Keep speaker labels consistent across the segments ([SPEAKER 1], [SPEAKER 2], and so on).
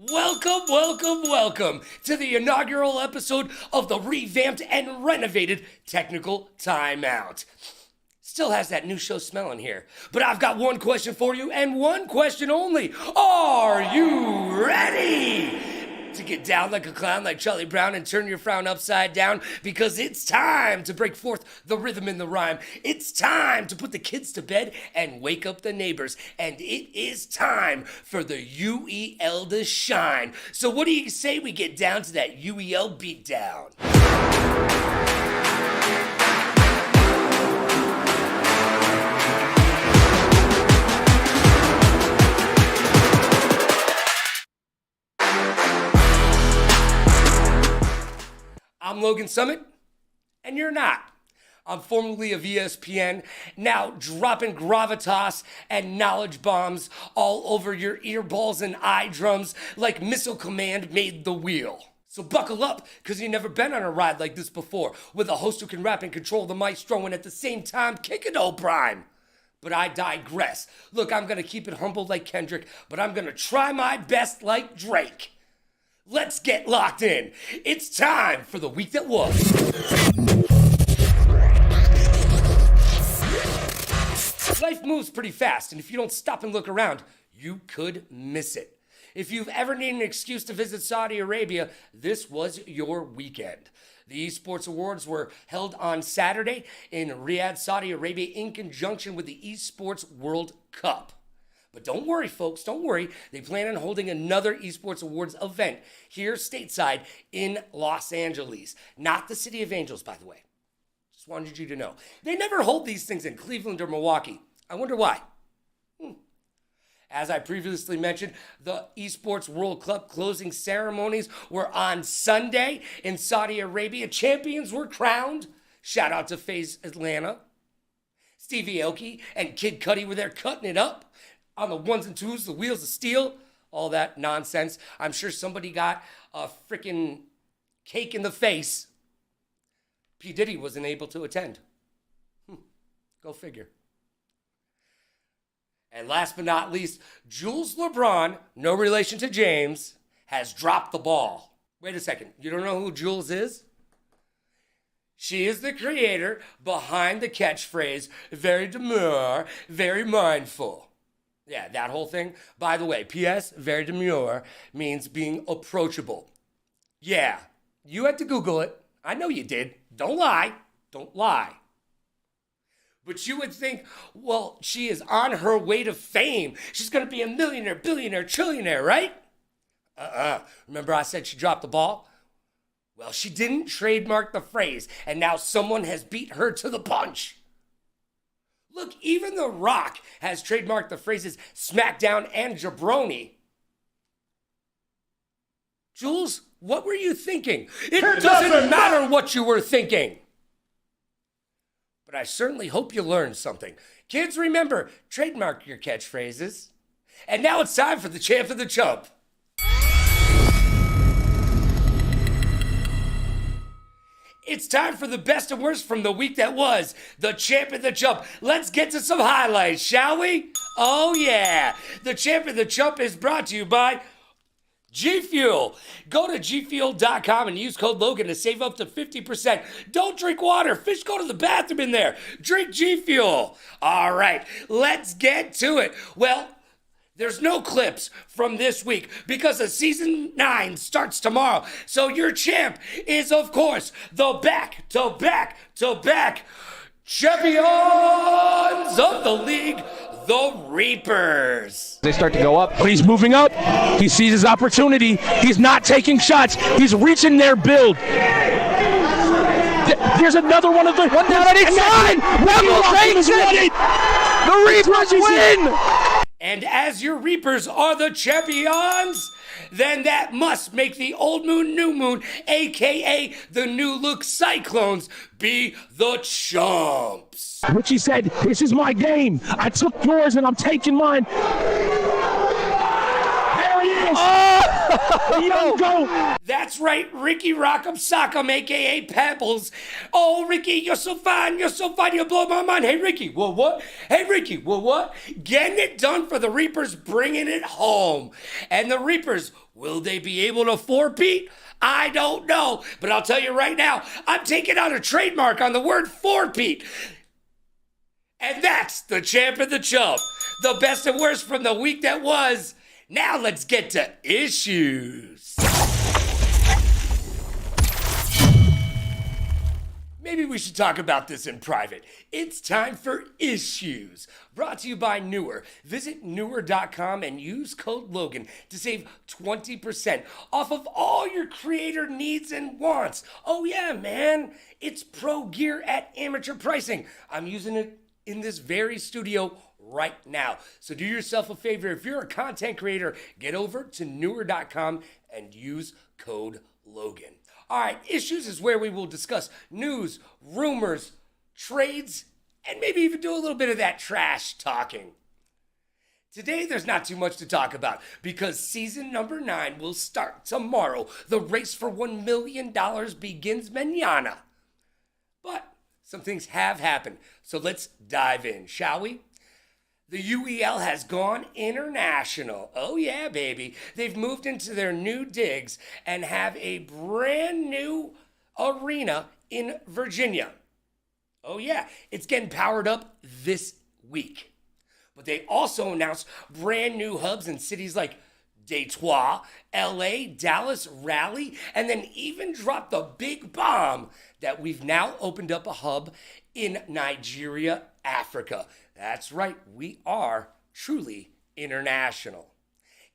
[SPEAKER 1] Welcome, welcome, welcome to the inaugural episode of the revamped and renovated Technical Timeout. Still has that new show smell in here, but I've got one question for you and one question only. Are you ready to get down like a clown like Charlie Brown and turn your frown upside down? Because it's time to break forth the rhythm in the rhyme. It's time to put the kids to bed and wake up the neighbors. And it is time for the UEL to shine. So what do you say we get down to that UEL beatdown? I'm Logan Summit, and you're not. I'm formerly of ESPN, now dropping gravitas and knowledge bombs all over your earballs and eye drums like Missile Command made the wheel. So buckle up, because you've never been on a ride like this before, with a host who can rap and control the maestro and at the same time kick it all prime. But I digress. Look, I'm going to keep it humble like Kendrick, but I'm going to try my best like Drake. Let's get locked in. It's time for the week that was. Life moves pretty fast, and if you don't stop and look around, you could miss it. If you've ever needed an excuse to visit Saudi Arabia, this was your weekend. The Esports Awards were held on Saturday in Riyadh, Saudi Arabia, in conjunction with the Esports World Cup. But don't worry, folks, don't worry. They plan on holding another Esports Awards event here stateside in Los Angeles. Not the City of Angels, by the way. Just wanted you to know. They never hold these things in Cleveland or Milwaukee. I wonder why. As I previously mentioned, the Esports World Cup closing ceremonies were on Sunday in Saudi Arabia. Champions were crowned. Shout out to FaZe Atlanta. Stevie Aoki and Kid Cudi were there cutting it up. On the ones and twos, the wheels of steel, all that nonsense. I'm sure somebody got a freaking cake in the face. P. Diddy wasn't able to attend. Go figure. And last but not least, Jules LeBron, no relation to James, has dropped the ball. Wait a second, you don't know who Jules is? She is the creator behind the catchphrase, very demure, very mindful. Yeah, that whole thing. By the way, P.S., very demure means being approachable. Yeah, you had to Google it. I know you did. Don't lie. Don't lie. But you would think, well, she is on her way to fame. She's going to be a millionaire, billionaire, trillionaire, right? Remember I said she dropped the ball? Well, she didn't trademark the phrase, and now someone has beat her to the punch. Look, even The Rock has trademarked the phrases SmackDown and jabroni. Jules, what were you thinking? It doesn't matter what you were thinking. But I certainly hope you learned something. Kids, remember, trademark your catchphrases. And now it's time for the champ of the chump. It's time for the best and worst from the week that was. The champ and the chump. Let's get to some highlights, shall we? Oh yeah. The champ and the chump is brought to you by G Fuel. Go to gfuel.com and use code Logan to save up to 50%. Don't drink water. Fish go to the bathroom in there. Drink G Fuel. All right, let's get to it. Well, there's no clips from this week because the season 9 starts tomorrow. So your champ is, of course, the back-to-back champions of the league, the Reapers.
[SPEAKER 2] They start to go up.
[SPEAKER 3] But he's moving up. He sees his opportunity. He's not taking shots. He's reaching their build. There's another one of the...
[SPEAKER 2] One down on each side. Rebel takes it. The Reapers win.
[SPEAKER 1] And as your Reapers are the champions, then that must make the old moon, new moon, a.k.a. the new look Cyclones, be the chumps.
[SPEAKER 3] Richie said, this is my game. I took yours and I'm taking mine. There he is.
[SPEAKER 2] Oh!
[SPEAKER 3] Young Goat.
[SPEAKER 1] That's right, Ricky Rock'em Sock'em, a.k.a. Pebbles. Oh, Ricky, you're so fine, you blow my mind. Hey, Ricky, well, what? Hey, Ricky, well, what? Getting it done for the Reapers, bringing it home. And the Reapers, will they be able to four-peat? I don't know, but I'll tell you right now, I'm taking out a trademark on the word four-peat. And that's the champ and the chump. The best and worst from the week that was. Now let's get to issues. Maybe we should talk about this in private. It's time for issues. Brought to you by Newer. Visit newer.com and use code Logan to save 20% off of all your creator needs and wants. Oh yeah, man. It's pro gear at amateur pricing. I'm using it in this very studio right now. So do yourself a favor. If you're a content creator, get over to newer.com and use code Logan. All right, issues is where we will discuss news, rumors, trades, and maybe even do a little bit of that trash talking. Today, there's not too much to talk about because season number 9 will start tomorrow. The race for $1 million begins mañana. But some things have happened, so let's dive in, shall we? The UEL has gone international. Oh yeah, baby. They've moved into their new digs and have a brand new arena in Virginia. Oh yeah, it's getting powered up this week. But they also announced brand new hubs in cities like Detroit, LA, Dallas, Raleigh, and then even dropped the big bomb that we've now opened up a hub in Nigeria, Africa. That's right, we are truly international.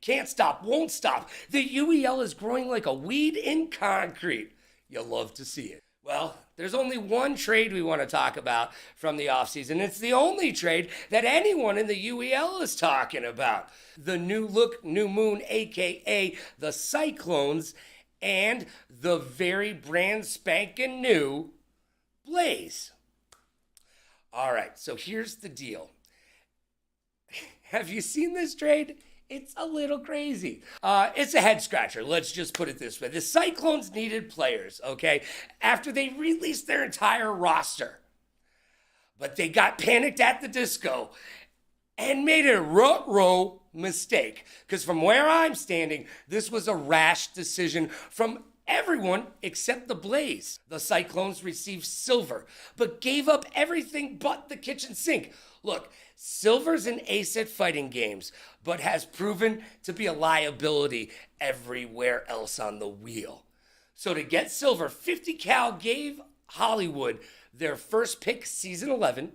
[SPEAKER 1] Can't stop, won't stop. The UEL is growing like a weed in concrete. You'll love to see it. Well, there's only one trade we want to talk about from the offseason. It's the only trade that anyone in the UEL is talking about. The new look, new moon, aka the Cyclones, and the very brand spanking new Blaze. All right, so here's the deal. Have you seen this trade? It's a little crazy. It's a head scratcher. Let's just put it this way. The Cyclones needed players, okay, after they released their entire roster. But they got panicked at the disco and made a ruh-roh mistake. Because from where I'm standing, this was a rash decision from everyone except the Blaze. The Cyclones received silver, but gave up everything but the kitchen sink. Look, silver's an ace at fighting games, but has proven to be a liability everywhere else on the wheel. So to get silver, 50 Cal gave Hollywood their first pick, season 11,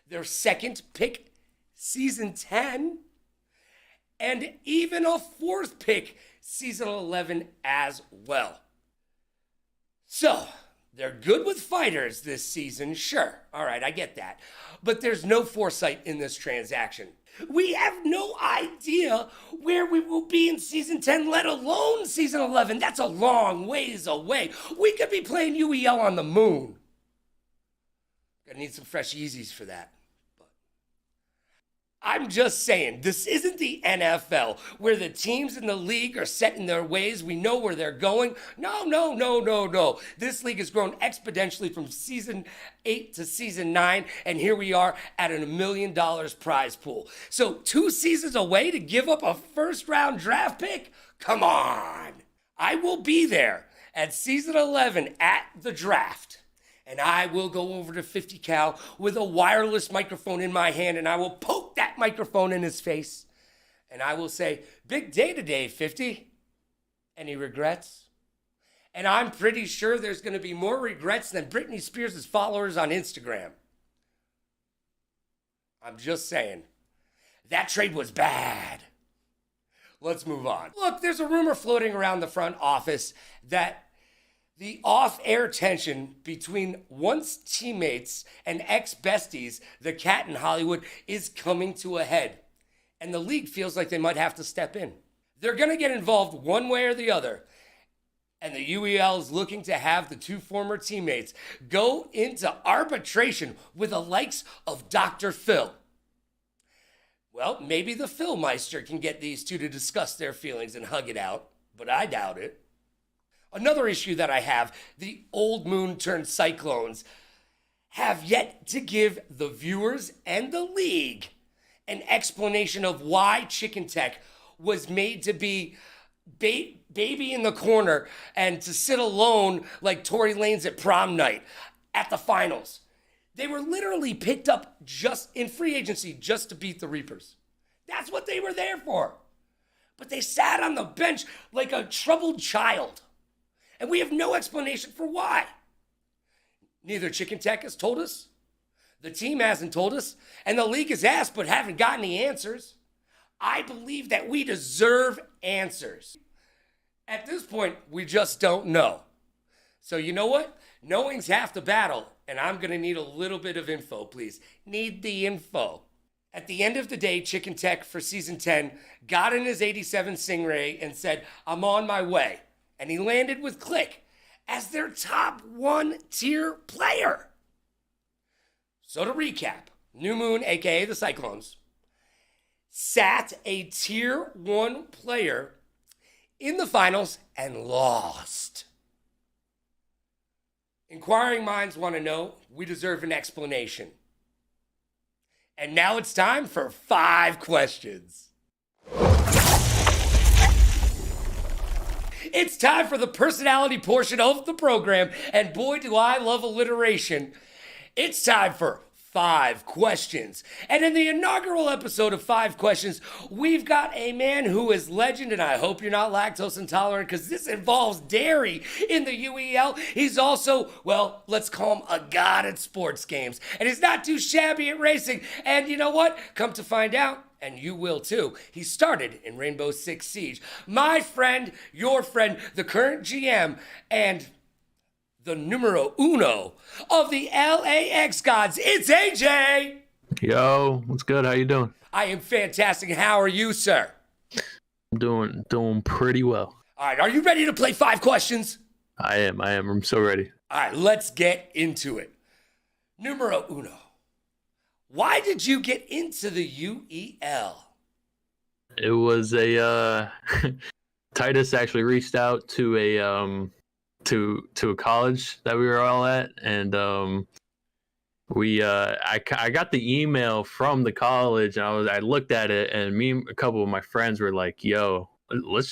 [SPEAKER 1] their second pick, season 10, and even a fourth pick, season 11 as well. So, they're good with fighters this season, sure. All right, I get that. But there's no foresight in this transaction. We have no idea where we will be in season 10, let alone season 11. That's a long ways away. We could be playing UEL on the moon. Gonna need some fresh Yeezys for that. I'm just saying, this isn't the NFL where the teams in the league are set in their ways. We know where they're going. No. This league has grown exponentially from season 8 to season 9, and here we are at a $1 million prize pool. So 2 seasons away to give up a first-round draft pick? Come on. I will be there at season 11 at the draft. And I will go over to 50 Cal with a wireless microphone in my hand, and I will poke that microphone in his face. And I will say, big day today, 50. Any regrets? And I'm pretty sure there's going to be more regrets than Britney Spears' followers on Instagram. I'm just saying, that trade was bad. Let's move on. Look, there's a rumor floating around the front office that the off-air tension between once teammates and ex-besties, the Cat in Hollywood, is coming to a head. And the league feels like they might have to step in. They're going to get involved one way or the other. And the UEL is looking to have the 2 former teammates go into arbitration with the likes of Dr. Phil. Well, maybe the Philmeister can get these 2 to discuss their feelings and hug it out. but I doubt it. Another issue that I have, the old moon turned Cyclones have yet to give the viewers and the league an explanation of why Chicken Tech was made to be baby in the corner and to sit alone like Tory Lanez at prom night at the finals. They were literally picked up just in free agency just to beat the Reapers. That's what they were there for. But they sat on the bench like a troubled child. And we have no explanation for why. Neither Chicken Tech has told us, the team hasn't told us, and the league has asked but haven't gotten the answers. I believe that we deserve answers. At this point, we just don't know. So you know what? Knowing's half the battle, and I'm going to need a little bit of info, please. Need the info. At the end of the day, Chicken Tech for season 10 got in his 87 Stingray and said, I'm on my way. And he landed with Click as their top 1 tier player. So to recap, New Moon, aka the Cyclones, sat a tier 1 player in the finals and lost. Inquiring minds want to know, we deserve an explanation. And now it's time for 5 questions. It's time for the personality portion of the program, and boy do I love alliteration. It's time for 5 questions. And in the inaugural episode of 5 questions, we've got a man who is legend, and I hope you're not lactose intolerant because this involves dairy in the UEL. He's also, well, let's call him a god at sports games. And he's not too shabby at racing. And you know what? Come to find out, and you will too, he started in Rainbow Six Siege. My friend, your friend, the current GM, and the numero uno of the LAX gods. It's AJ.
[SPEAKER 4] Yo, what's good? How you doing?
[SPEAKER 1] I am fantastic. How are you, sir?
[SPEAKER 4] I'm doing pretty well.
[SPEAKER 1] All right, are you ready to play 5 questions?
[SPEAKER 4] I am. I'm so ready.
[SPEAKER 1] All right, let's get into it. Numero uno. Why did you get into the UEL?
[SPEAKER 4] It was a Titus actually reached out to a to a college that we were all at, and I got the email from the college, and I looked at it, and me and a couple of my friends were like, yo, let's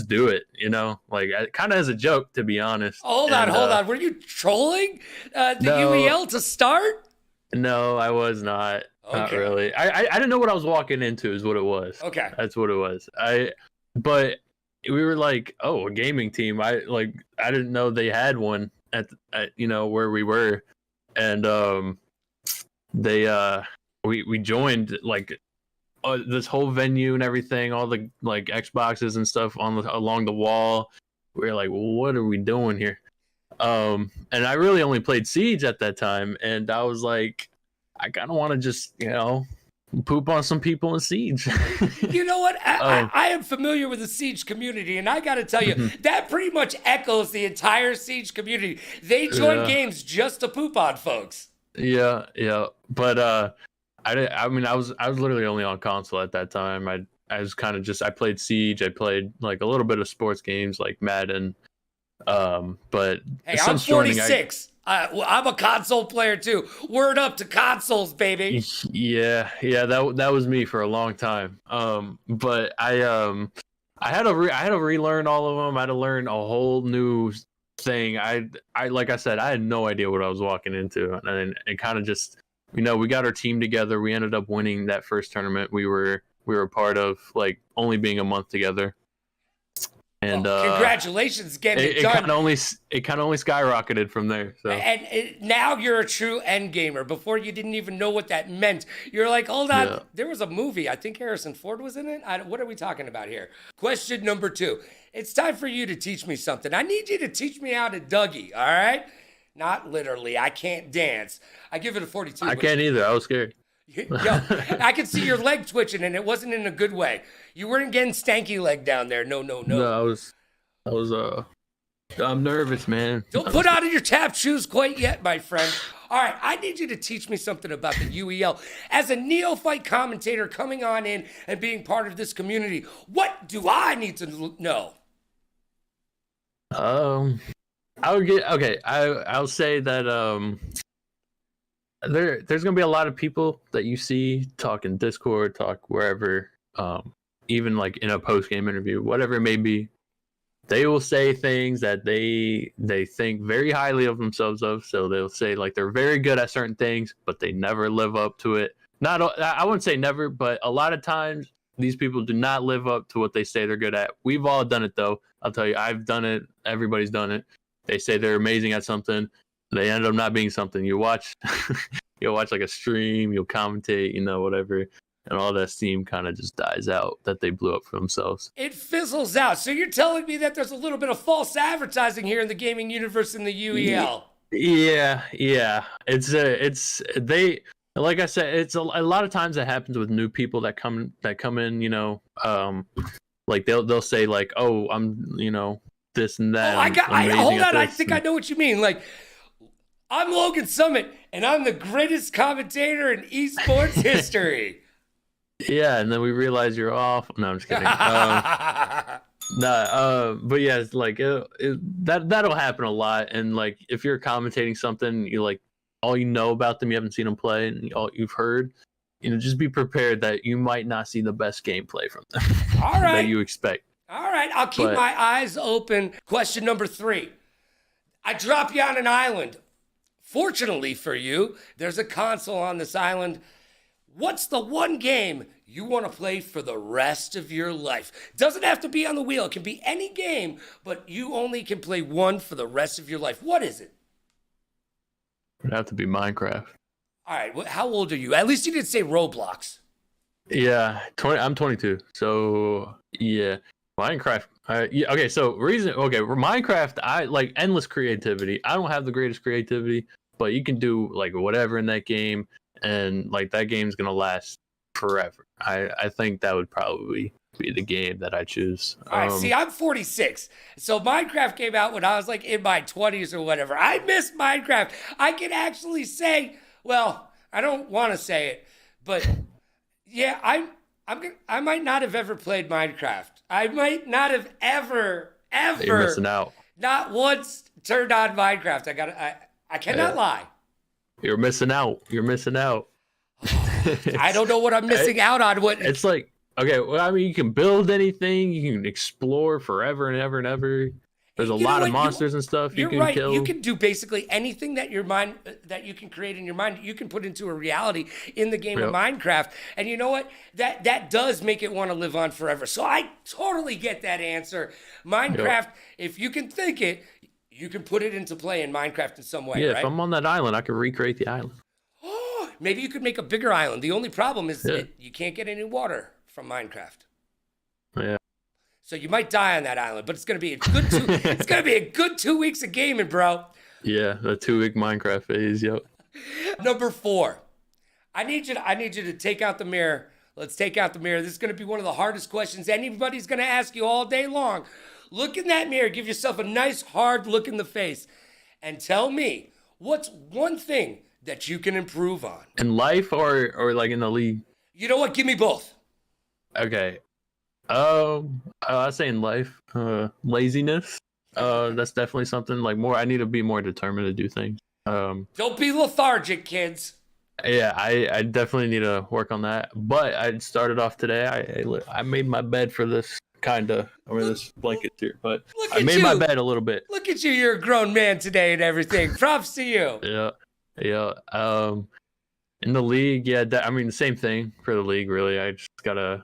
[SPEAKER 4] do it, you know, like kind of as a joke, to be honest.
[SPEAKER 1] Hold on, were you trolling the UEL to start?
[SPEAKER 4] No, I was not. Okay. Not really. I didn't know what I was walking into is what it was.
[SPEAKER 1] Okay.
[SPEAKER 4] That's what it was. But we were like, oh, a gaming team. I didn't know they had one at you know, where we were. And we joined like this whole venue and everything, all the like Xboxes and stuff along the wall. We were like, well, what are we doing here? And I really only played Siege at that time, and I was like, I kind of want to just, you know, poop on some people in Siege.
[SPEAKER 1] You know what? I am familiar with the Siege community, and I got to tell you, that pretty much echoes the entire Siege community. They join games just to poop on folks.
[SPEAKER 4] Yeah. But I was literally only on console at that time. I was kind of just, I played Siege. I played like a little bit of sports games like Madden. But
[SPEAKER 1] hey, I'm 46. I'm a console player too. Word up to consoles, baby.
[SPEAKER 4] Yeah, that was me for a long time. But I had to relearn all of them. I had to learn a whole new thing. I like I said, I had no idea what I was walking into, and it kind of just, you know, we got our team together. We ended up winning that first tournament we were a part of, like only being a month together. And
[SPEAKER 1] congratulations getting it done.
[SPEAKER 4] It kind of only skyrocketed from there. So.
[SPEAKER 1] And now you're a true end gamer. Before you didn't even know what that meant. You're like, hold on. Yeah. There was a movie. I think Harrison Ford was in it. What are we talking about here? Question number 2. It's time for you to teach me something. I need you to teach me how to Dougie. All right? Not literally. I can't dance. I give it a 42.
[SPEAKER 4] I can't either. I was scared.
[SPEAKER 1] Yo, I could see your leg twitching, and it wasn't in a good way. You weren't getting stanky leg down there. No.
[SPEAKER 4] No, I'm nervous, man.
[SPEAKER 1] Don't put on your tap shoes quite yet, my friend. All right, I need you to teach me something about the UEL. As a neophyte commentator coming on in and being part of this community, what do I need to know?
[SPEAKER 4] I would get okay. I'll say that there's gonna be a lot of people that you see talk in Discord, talk wherever, even like in a post game interview, whatever it may be. They will say things that they think very highly of themselves of. So they'll say like they're very good at certain things, but they never live up to it. I wouldn't say never, but a lot of times these people do not live up to what they say they're good at. We've all done it though. I'll tell you, I've done it. Everybody's done it. They say they're amazing at something. They end up not being something. You watch, you'll watch like a stream, you'll commentate, whatever. And all that steam kind of just dies out that they blew up for themselves.
[SPEAKER 1] It fizzles out. So you're telling me that there's a little bit of false advertising here in the gaming universe in the UEL?
[SPEAKER 4] Yeah. It's they, like I said, it's a lot of times that happens with new people that come in, like they'll say like, oh, I'm, this and that.
[SPEAKER 1] Hold on. I think I know what you mean. Like, I'm Logan Summit and I'm the greatest commentator in esports history.
[SPEAKER 4] Yeah, and then we realize you're off. No, I'm just kidding. But yeah, it's like that'll happen a lot. And like, if you're commentating something, you like all you know about them, you haven't seen them play, and all you've heard, just be prepared that you might not see the best gameplay from them.
[SPEAKER 1] All right,
[SPEAKER 4] that you expect.
[SPEAKER 1] All right, I'll keep my eyes open. Question number 3: I drop you on an island. Fortunately for you, there's a console on this island. What's the one game you want to play for the rest of your life? Doesn't have to be on the wheel. It can be any game, but you only can play one for the rest of your life. What is it?
[SPEAKER 4] It'd have to be Minecraft.
[SPEAKER 1] All right. How old are you? At least you didn't say Roblox.
[SPEAKER 4] Yeah, I'm 22. So yeah, Minecraft. Okay. So Minecraft. I like endless creativity. I don't have the greatest creativity, but you can do like whatever in that game. And like that game's gonna last forever. I think that would probably be the game that I choose.
[SPEAKER 1] All right, see, I'm 46, so Minecraft came out when I was like in my 20s or whatever. I miss Minecraft. I can actually say, well, I don't want to say it, but yeah, I might not have ever played Minecraft. I might not have ever
[SPEAKER 4] You're missing out.
[SPEAKER 1] Not once turned on Minecraft. I cannot lie.
[SPEAKER 4] You're missing out.
[SPEAKER 1] I don't know what I'm missing out on.
[SPEAKER 4] It's like, okay, well, I mean, you can build anything. You can explore forever and ever and ever. There's a lot of monsters and stuff you can kill.
[SPEAKER 1] You can do basically anything that you can create in your mind. You can put into a reality in the game of Minecraft. And you know what? That does make it want to live on forever. So I totally get that answer. Minecraft, if you can think it, you can put it into play in Minecraft in some way, right?
[SPEAKER 4] Yeah, if I'm on that island, I can recreate the island.
[SPEAKER 1] Oh, maybe you could make a bigger island. The only problem is you can't get any water from Minecraft.
[SPEAKER 4] Yeah.
[SPEAKER 1] So you might die on that island, but it's gonna be a good 2 weeks of gaming, bro.
[SPEAKER 4] Yeah, the 2-week Minecraft phase. Yep.
[SPEAKER 1] Number 4, I need you to take out the mirror. Let's take out the mirror. This is gonna be one of the hardest questions anybody's gonna ask you all day long. Look in that mirror, give yourself a nice hard look in the face, and tell me what's one thing that you can improve on.
[SPEAKER 4] In life or like in the league?
[SPEAKER 1] You know what? Give me both.
[SPEAKER 4] Okay. I say in life, laziness. That's definitely something like more. I need to be more determined to do things.
[SPEAKER 1] Don't be lethargic, kids.
[SPEAKER 4] Yeah, I definitely need to work on that. But I started off today. I made my bed for this this blanket here, but I made my bed a little bit.
[SPEAKER 1] Look at you, you're a grown man today and everything. Props to you.
[SPEAKER 4] Yeah. In the league, I mean, the same thing for the league, really. I just gotta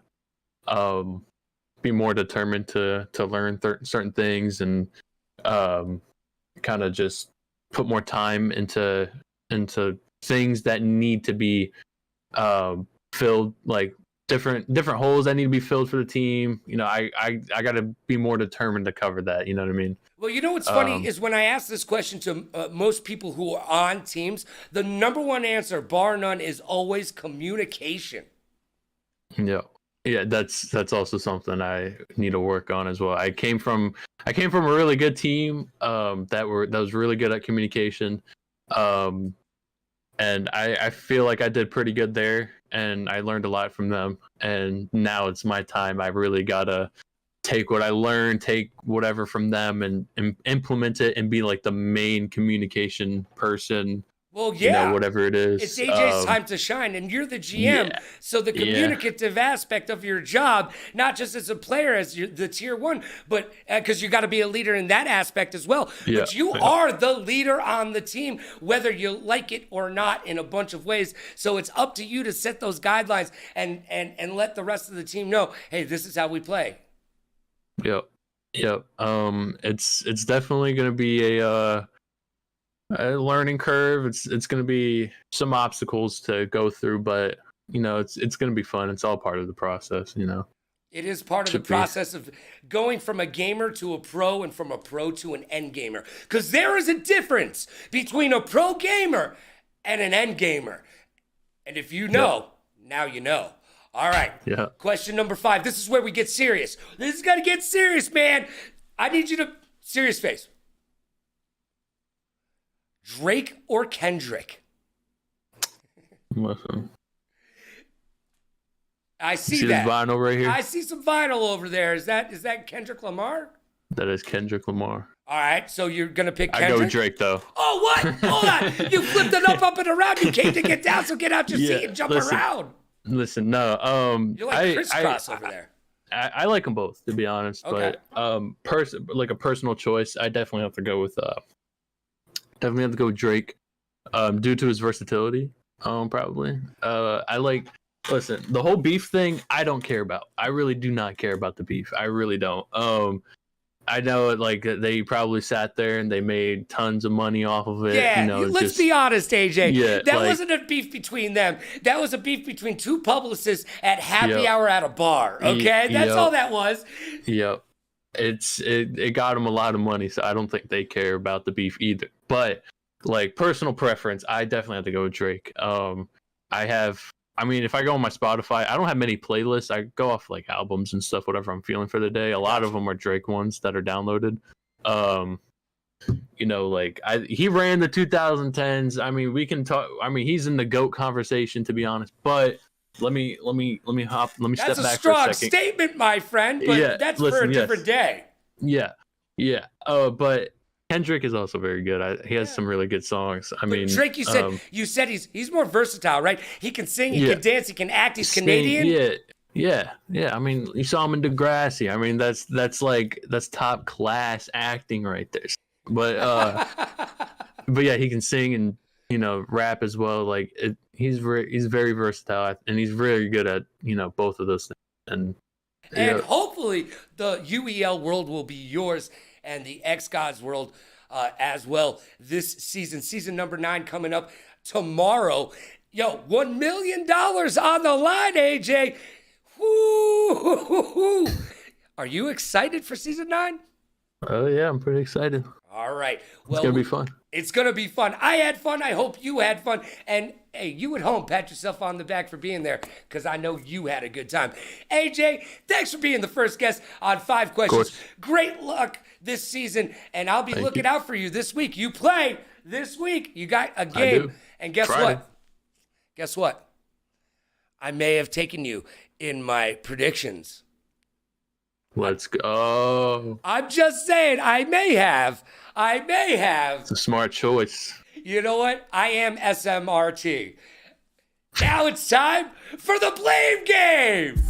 [SPEAKER 4] be more determined to learn certain things and kind of just put more time into things that need to be filled, like different holes that need to be filled for the team. I got to be more determined to cover that. You know what I mean?
[SPEAKER 1] Well, you know what's funny is when I ask this question to most people who are on teams, the number one answer, bar none, is always communication.
[SPEAKER 4] Yeah, that's also something I need to work on as well. I came from a really good team that was really good at communication. And I feel like I did pretty good there, and I learned a lot from them. And now it's my time. I really gotta take what I learned, take whatever from them, and implement it, and be like the main communication person.
[SPEAKER 1] Well, yeah,
[SPEAKER 4] whatever it is.
[SPEAKER 1] It's AJ's time to shine, and you're the GM.
[SPEAKER 4] Yeah,
[SPEAKER 1] so the communicative aspect of your job, not just as a player, as the tier 1, but because you got to be a leader in that aspect as well.
[SPEAKER 4] Yeah,
[SPEAKER 1] but you are the leader on the team, whether you like it or not, in a bunch of ways. So it's up to you to set those guidelines and let the rest of the team know, hey, this is how we play.
[SPEAKER 4] Yep. It's definitely going to be a learning curve. It's going to be some obstacles to go through, but it's going to be fun. It's all part of the process.
[SPEAKER 1] It is part of the process of going from a gamer to a pro, and from a pro to an end gamer, because there is a difference between a pro gamer and an end gamer. And if you know, now you know. All right.
[SPEAKER 4] Yeah.
[SPEAKER 1] Question number 5. This is where we get serious. This is going to get serious, man. I need you to serious face. Drake or Kendrick?
[SPEAKER 4] Listen.
[SPEAKER 1] I see
[SPEAKER 4] that. See vinyl right here?
[SPEAKER 1] I see some vinyl over there. Is that Kendrick Lamar?
[SPEAKER 4] That is Kendrick Lamar.
[SPEAKER 1] All right, so you're going to pick Kendrick?
[SPEAKER 4] I go with Drake, though.
[SPEAKER 1] Oh, what? Hold on. You flipped it up and around. You came to get down, so get out your seat and jump around.
[SPEAKER 4] Listen, no.
[SPEAKER 1] You're like crisscross over there.
[SPEAKER 4] I like them both, to be honest.
[SPEAKER 1] Okay.
[SPEAKER 4] But like a personal choice, I definitely have to go with Drake, due to his versatility. Probably. Listen, the whole beef thing, I don't care about. I really do not care about the beef. I really don't. I know like they probably sat there and they made tons of money off of it.
[SPEAKER 1] Yeah, let's be honest, AJ.
[SPEAKER 4] Yeah,
[SPEAKER 1] that wasn't a beef between them. That was a beef between two publicists at happy hour at a bar. Okay, that's all that was.
[SPEAKER 4] Yep. It got them a lot of money, so I don't think they care about the beef either. But like personal preference, I definitely have to go with Drake. If I go on my Spotify, I don't have many playlists. I go off like albums and stuff, whatever I'm feeling for the day. A lot of them are Drake ones that are downloaded. He ran the 2010s. I mean, we can talk. I mean, he's in the GOAT conversation, to be honest. But let me step back for a second.
[SPEAKER 1] That's a strong statement, my friend. But that's for a different day.
[SPEAKER 4] Yeah. But Kendrick is also very good. He has some really good songs.
[SPEAKER 1] Drake, you said he's more versatile, right? He can sing, he can dance, he can act. He's Canadian.
[SPEAKER 4] Yeah. I mean, you saw him in Degrassi. I mean, that's top class acting right there. But yeah, he can sing and rap as well. Like he's very versatile, and he's very good at both of those things.
[SPEAKER 1] And hopefully the UEL world will be yours, and the X Gods world as well this season number 9 coming up tomorrow. $1 million on the line, AJ. Woo! Are you excited for season 9?
[SPEAKER 4] Oh yeah, I'm pretty excited.
[SPEAKER 1] All right. Well,
[SPEAKER 4] it's gonna be fun.
[SPEAKER 1] It's gonna be fun. I had fun. I hope you had fun. And hey, you at home, pat yourself on the back for being there, because I know you had a good time. AJ, thanks for being the first guest on 5 Questions. Great luck this season, and I'll be looking out for you this week. You play this week. You got a game. And guess what? Guess what? I may have taken you in my predictions.
[SPEAKER 4] Let's go.
[SPEAKER 1] I'm just saying, I may have.
[SPEAKER 4] It's a smart choice.
[SPEAKER 1] You know what? I am SMRT. Now it's time for the blame game.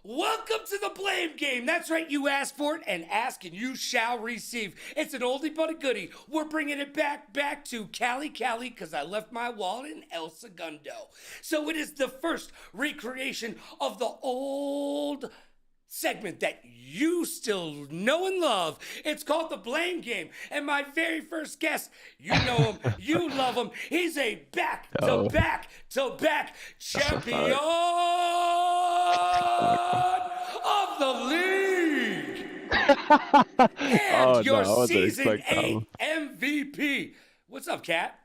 [SPEAKER 1] Welcome to the blame game. That's right, you asked for it, and ask and you shall receive. It's an oldie but a goodie. We're bringing it back to Cali, because I left my wallet in El Segundo. So it is the first recreation of the old segment that you still know and love. It's called the blame game. And my very first guest, you know him, you love him. He's a back-to-back champion of the league. And your season 8 MVP. What's up, Kat?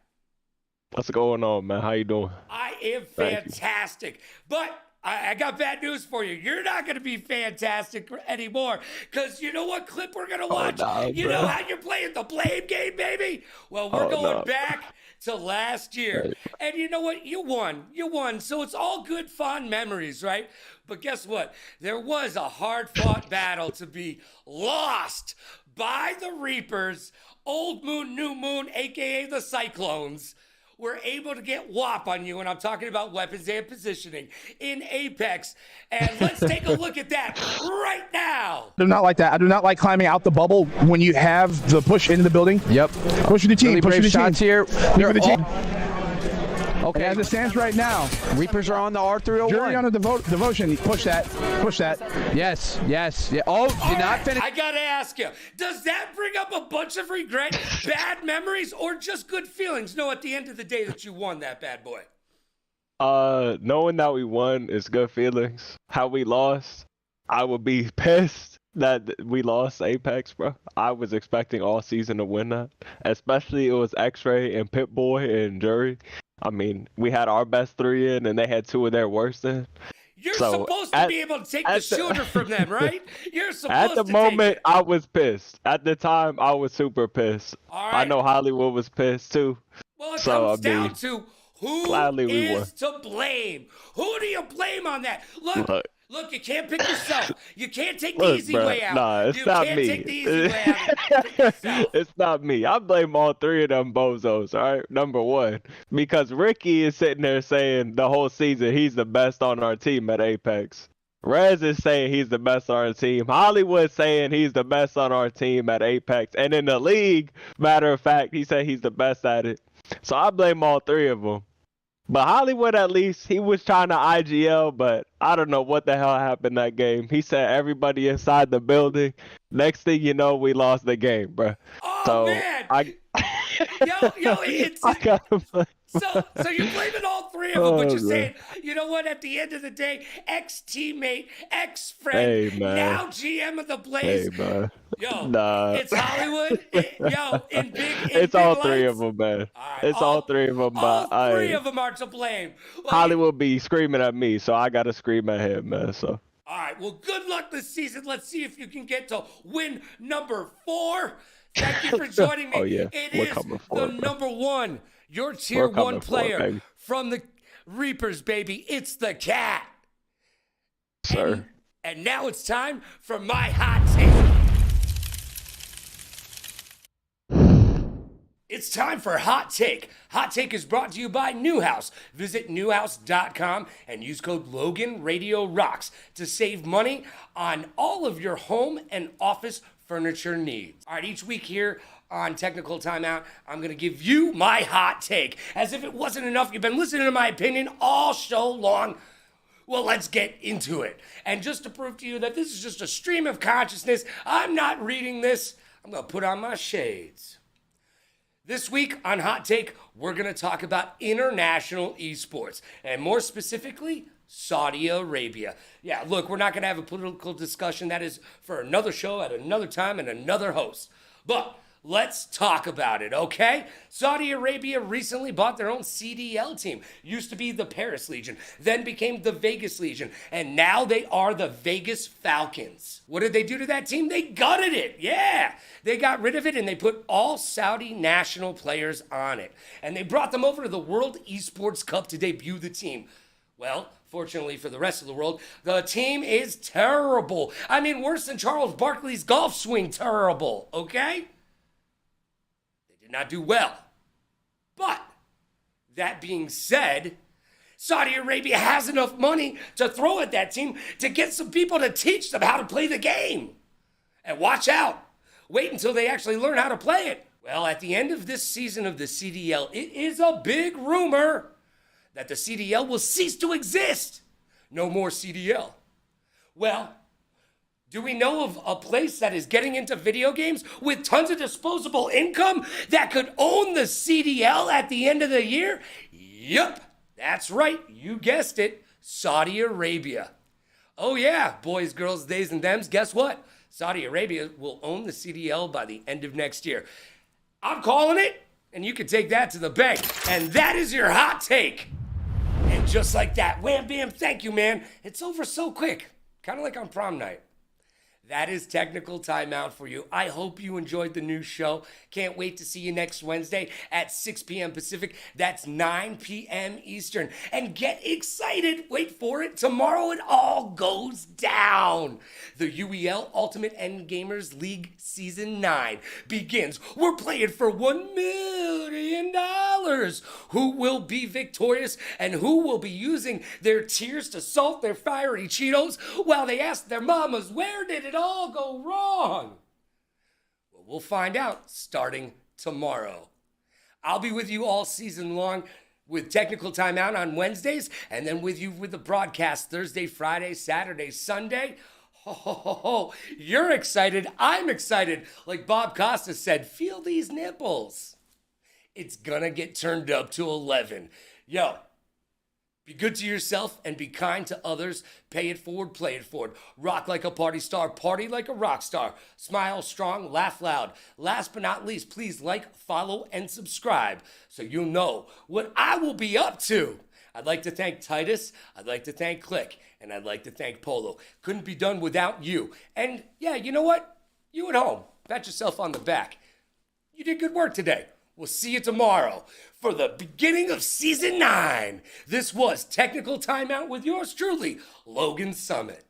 [SPEAKER 5] What's going on, man? How you doing?
[SPEAKER 1] I am fantastic. But I got bad news for you. You're not going to be fantastic anymore, because you know what clip we're going to watch?
[SPEAKER 5] No,
[SPEAKER 1] you know how you're playing the blame game, baby? Well, we're going back to last year. And you know what? You won. You won. So it's all good, fond memories, right? But guess what? There was a hard-fought battle to be lost by the Reapers. Old Moon, New Moon, a.k.a. the Cyclones, were able to get WAP on you, and I'm talking about weapons and positioning in Apex. And let's take a look at that right now.
[SPEAKER 3] I do not like that. I do not like climbing out the bubble when you have the push into the building.
[SPEAKER 2] Yep.
[SPEAKER 3] Push for the team.
[SPEAKER 2] Really
[SPEAKER 3] Push for
[SPEAKER 2] brave
[SPEAKER 3] the
[SPEAKER 2] shots
[SPEAKER 3] team.
[SPEAKER 2] here.
[SPEAKER 3] Push for the team.
[SPEAKER 2] Okay.
[SPEAKER 3] As it stands right now,
[SPEAKER 2] Reapers are on the R301.
[SPEAKER 3] jury on a devotion. Push that. Push that.
[SPEAKER 2] Yes. Yes. Yeah. Oh, did not finish.
[SPEAKER 1] I gotta ask you, does that bring up a bunch of regret, bad memories, or just good feelings? No, at the end of the day that you won that bad boy.
[SPEAKER 5] Knowing that we won is good feelings. How we lost, I would be pissed that we lost Apex, bro. I was expecting all season to win that. Especially it was X-Ray and Pip-Boy and Jury. I mean, we had our best 3 in, and they had 2 of their worst in.
[SPEAKER 1] You're supposed to be able to take the shooter from them, right? You're supposed to
[SPEAKER 5] At the moment,
[SPEAKER 1] take it.
[SPEAKER 5] I was pissed. At the time, I was super pissed.
[SPEAKER 1] All right.
[SPEAKER 5] I know Hollywood was pissed, too.
[SPEAKER 1] Well, it
[SPEAKER 5] So,
[SPEAKER 1] comes
[SPEAKER 5] I mean,
[SPEAKER 1] down to who
[SPEAKER 5] gladly we won.
[SPEAKER 1] is to blame. Who do you blame on that? Look, you can't pick yourself. You can't take the easy
[SPEAKER 5] bro,
[SPEAKER 1] way out.
[SPEAKER 5] Nah, it's
[SPEAKER 1] you
[SPEAKER 5] not
[SPEAKER 1] can't
[SPEAKER 5] me.
[SPEAKER 1] take the easy way out. Pick yourself.
[SPEAKER 5] It's not me. I blame all 3 of them bozos, all right? Number 1. Because Ricky is sitting there saying the whole season he's the best on our team at Apex. Rez is saying he's the best on our team. Hollywood saying he's the best on our team at Apex. And in the league, matter of fact, he said he's the best at it. So I blame all 3 of them. But Hollywood, at least, he was trying to IGL, but I don't know what the hell happened that game. He said everybody inside the building. Next thing you know, we lost the game, bro.
[SPEAKER 1] Oh,
[SPEAKER 5] So
[SPEAKER 1] man. It's...
[SPEAKER 5] I gotta play.
[SPEAKER 1] So you're blaming all 3 of them, but you're
[SPEAKER 5] man.
[SPEAKER 1] saying, you know what, at the end of the day, ex-teammate, ex-friend,
[SPEAKER 5] Hey, man.
[SPEAKER 1] now GM of the Blaze.
[SPEAKER 5] Hey, man.
[SPEAKER 1] Yo,
[SPEAKER 5] Nah.
[SPEAKER 1] it's Hollywood. In big
[SPEAKER 5] It's all
[SPEAKER 1] big
[SPEAKER 5] 3
[SPEAKER 1] lights.
[SPEAKER 5] of them, man.
[SPEAKER 1] All right,
[SPEAKER 5] It's all 3 of them,
[SPEAKER 1] All
[SPEAKER 5] but
[SPEAKER 1] 3 of them are to blame. Well,
[SPEAKER 5] Hollywood be screaming at me, so I gotta scream at him, man. So
[SPEAKER 1] All right, well, good luck this season. Let's see if you can get to win number 4. Thank you for joining me.
[SPEAKER 5] Oh, yeah.
[SPEAKER 1] It
[SPEAKER 5] We're
[SPEAKER 1] is
[SPEAKER 5] coming for
[SPEAKER 1] the
[SPEAKER 5] it, bro.
[SPEAKER 1] number 1, your tier
[SPEAKER 5] We're coming
[SPEAKER 1] 1
[SPEAKER 5] for it,
[SPEAKER 1] player
[SPEAKER 5] baby.
[SPEAKER 1] from the Reapers, baby. It's the Cat.
[SPEAKER 5] sir.
[SPEAKER 1] And now it's time for my hot take. It's time for Hot Take. Hot Take is brought to you by Newhouse. Visit newhouse.com and use code LoganRadioRocks to save money on all of your home and office furniture needs. All right, each week here on Technical Timeout, I'm going to give you my hot take. As if it wasn't enough, you've been listening to my opinion all show long. Well, let's get into it. And just to prove to you that this is just a stream of consciousness, I'm not reading this. I'm going to put on my shades. This week on Hot Take, we're going to talk about international esports, and more specifically, Saudi Arabia. Yeah, look, we're not going to have a political discussion. That is for another show at another time and another host. But let's talk about it, okay? Saudi Arabia recently bought their own CDL team. Used to be the Paris Legion, then became the Vegas Legion, and now they are the Vegas Falcons. What did they do to that team? They gutted it, yeah. They got rid of it and they put all Saudi national players on it. And they brought them over to the World Esports Cup to debut the team. Well, fortunately for the rest of the world, the team is terrible. I mean, worse than Charles Barkley's golf swing terrible, okay? Not do well. But that being said, Saudi Arabia has enough money to throw at that team to get some people to teach them how to play the game. And watch out. Wait until they actually learn how to play it. Well, at the end of this season of the CDL, it is a big rumor that the CDL will cease to exist. No more CDL. Well, do we know of a place that is getting into video games with tons of disposable income that could own the CDL at the end of the year? Yup, that's right, you guessed it, Saudi Arabia. Oh yeah, boys, girls, theys, and thems, guess what? Saudi Arabia will own the CDL by the end of next year. I'm calling it, and you can take that to the bank. And that is your hot take. And just like that, wham, bam, thank you, man. It's over so quick, kind of like on prom night. That is Technical Timeout for you. I hope you enjoyed the new show. Can't wait to see you next Wednesday at 6 p.m. Pacific. That's 9 p.m. Eastern. And get excited. Wait for it. Tomorrow it all goes down. The UEL Ultimate Endgamers League Season 9 begins. We're playing for $1 million. Who will be victorious and who will be using their tears to salt their fiery Cheetos while they ask their mamas, where did it all go wrong? Well, we'll find out starting tomorrow. I'll be with you all season long with Technical Timeout on Wednesdays, and then with you with the broadcast Thursday, Friday, Saturday, Sunday. Oh, you're excited. I'm excited. Like Bob Costa said, feel these nipples. It's gonna get turned up to 11. Yo, be good to yourself and be kind to others. Pay it forward, play it forward. Rock like a party star, party like a rock star. Smile strong, laugh loud. Last but not least, please like, follow, and subscribe so you'll know what I will be up to. I'd like to thank Titus, I'd like to thank Click, and I'd like to thank Polo. Couldn't be done without you. And yeah, you know what? You at home, pat yourself on the back. You did good work today. We'll see you tomorrow for the beginning of Season 9. This was Technical Timeout with yours truly, Logan Summit.